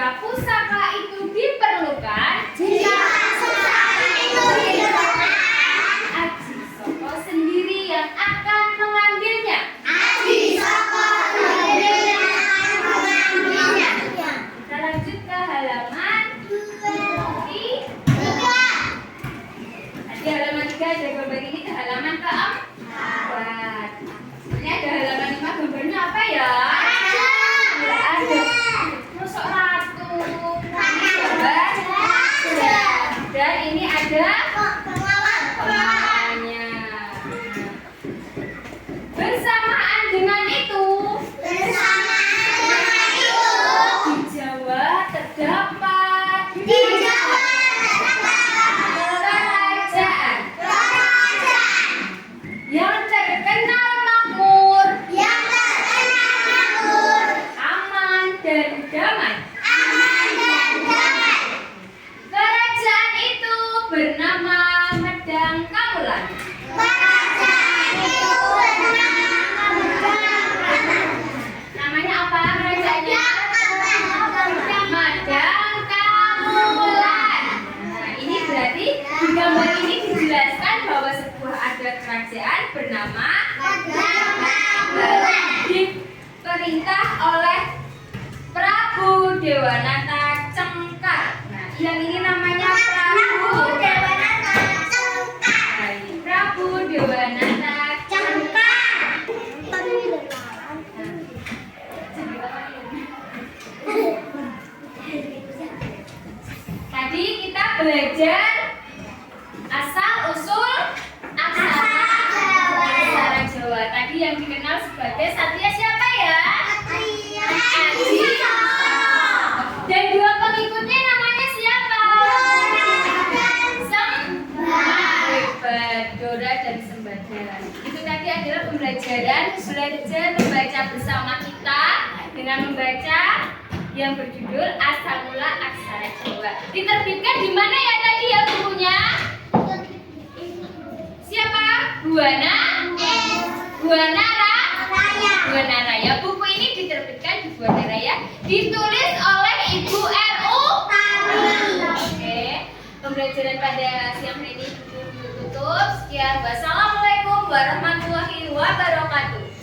Jika pusaka itu diperlukan, Aji Soko sendiri yang akan mengambilnya. Kita lanjut ke halaman 3. Tadi halaman 3 ada gambar ini, ke halaman keempat. Ini ada halaman 5, gambarnya apa ya? Nggak ada. Masuk ratu. Ini gambar kuda. Dan ini ada pengawalnya. Bersamaan dengan itu, di Jawa terdapat kerajaan yang terkenal makmur, aman dan damai. Kerajaan itu bernama Medang Kamulan. Namanya apa kerajaannya? Medang Kamulan. Nah, ini berarti di gambar ini dijelaskan bahwa sebuah ada kerajaan bernama Medang Kamulan, diperintah oleh Prabu Dewanata Cengkar. Nah, yang ini namanya Prabu Dewanata Cengkar. Nah, ini Prabu Dewanata Cengkar. Tadi kita belajar asal usul aksara Jawa. Tadi yang dikenal sebagai Satria siapa ya? Aji. Dan dua pengikutnya namanya siapa? Sembadora dan Sembadara. Itu tadi adalah pembelajaran belajar membaca bersama kita dengan membaca yang berjudul Asal Mula Aksara Jawa. Diterbitkan di mana ya tadi ya bukunya? Siapa? Buana Raya. Buku ini diterbitkan di Buana Raya, ditulis oleh Ibu R.U. Oke, pembelajaran pada siang hari ini tutup. Sekian, wassalamualaikum warahmatullahi wabarakatuh.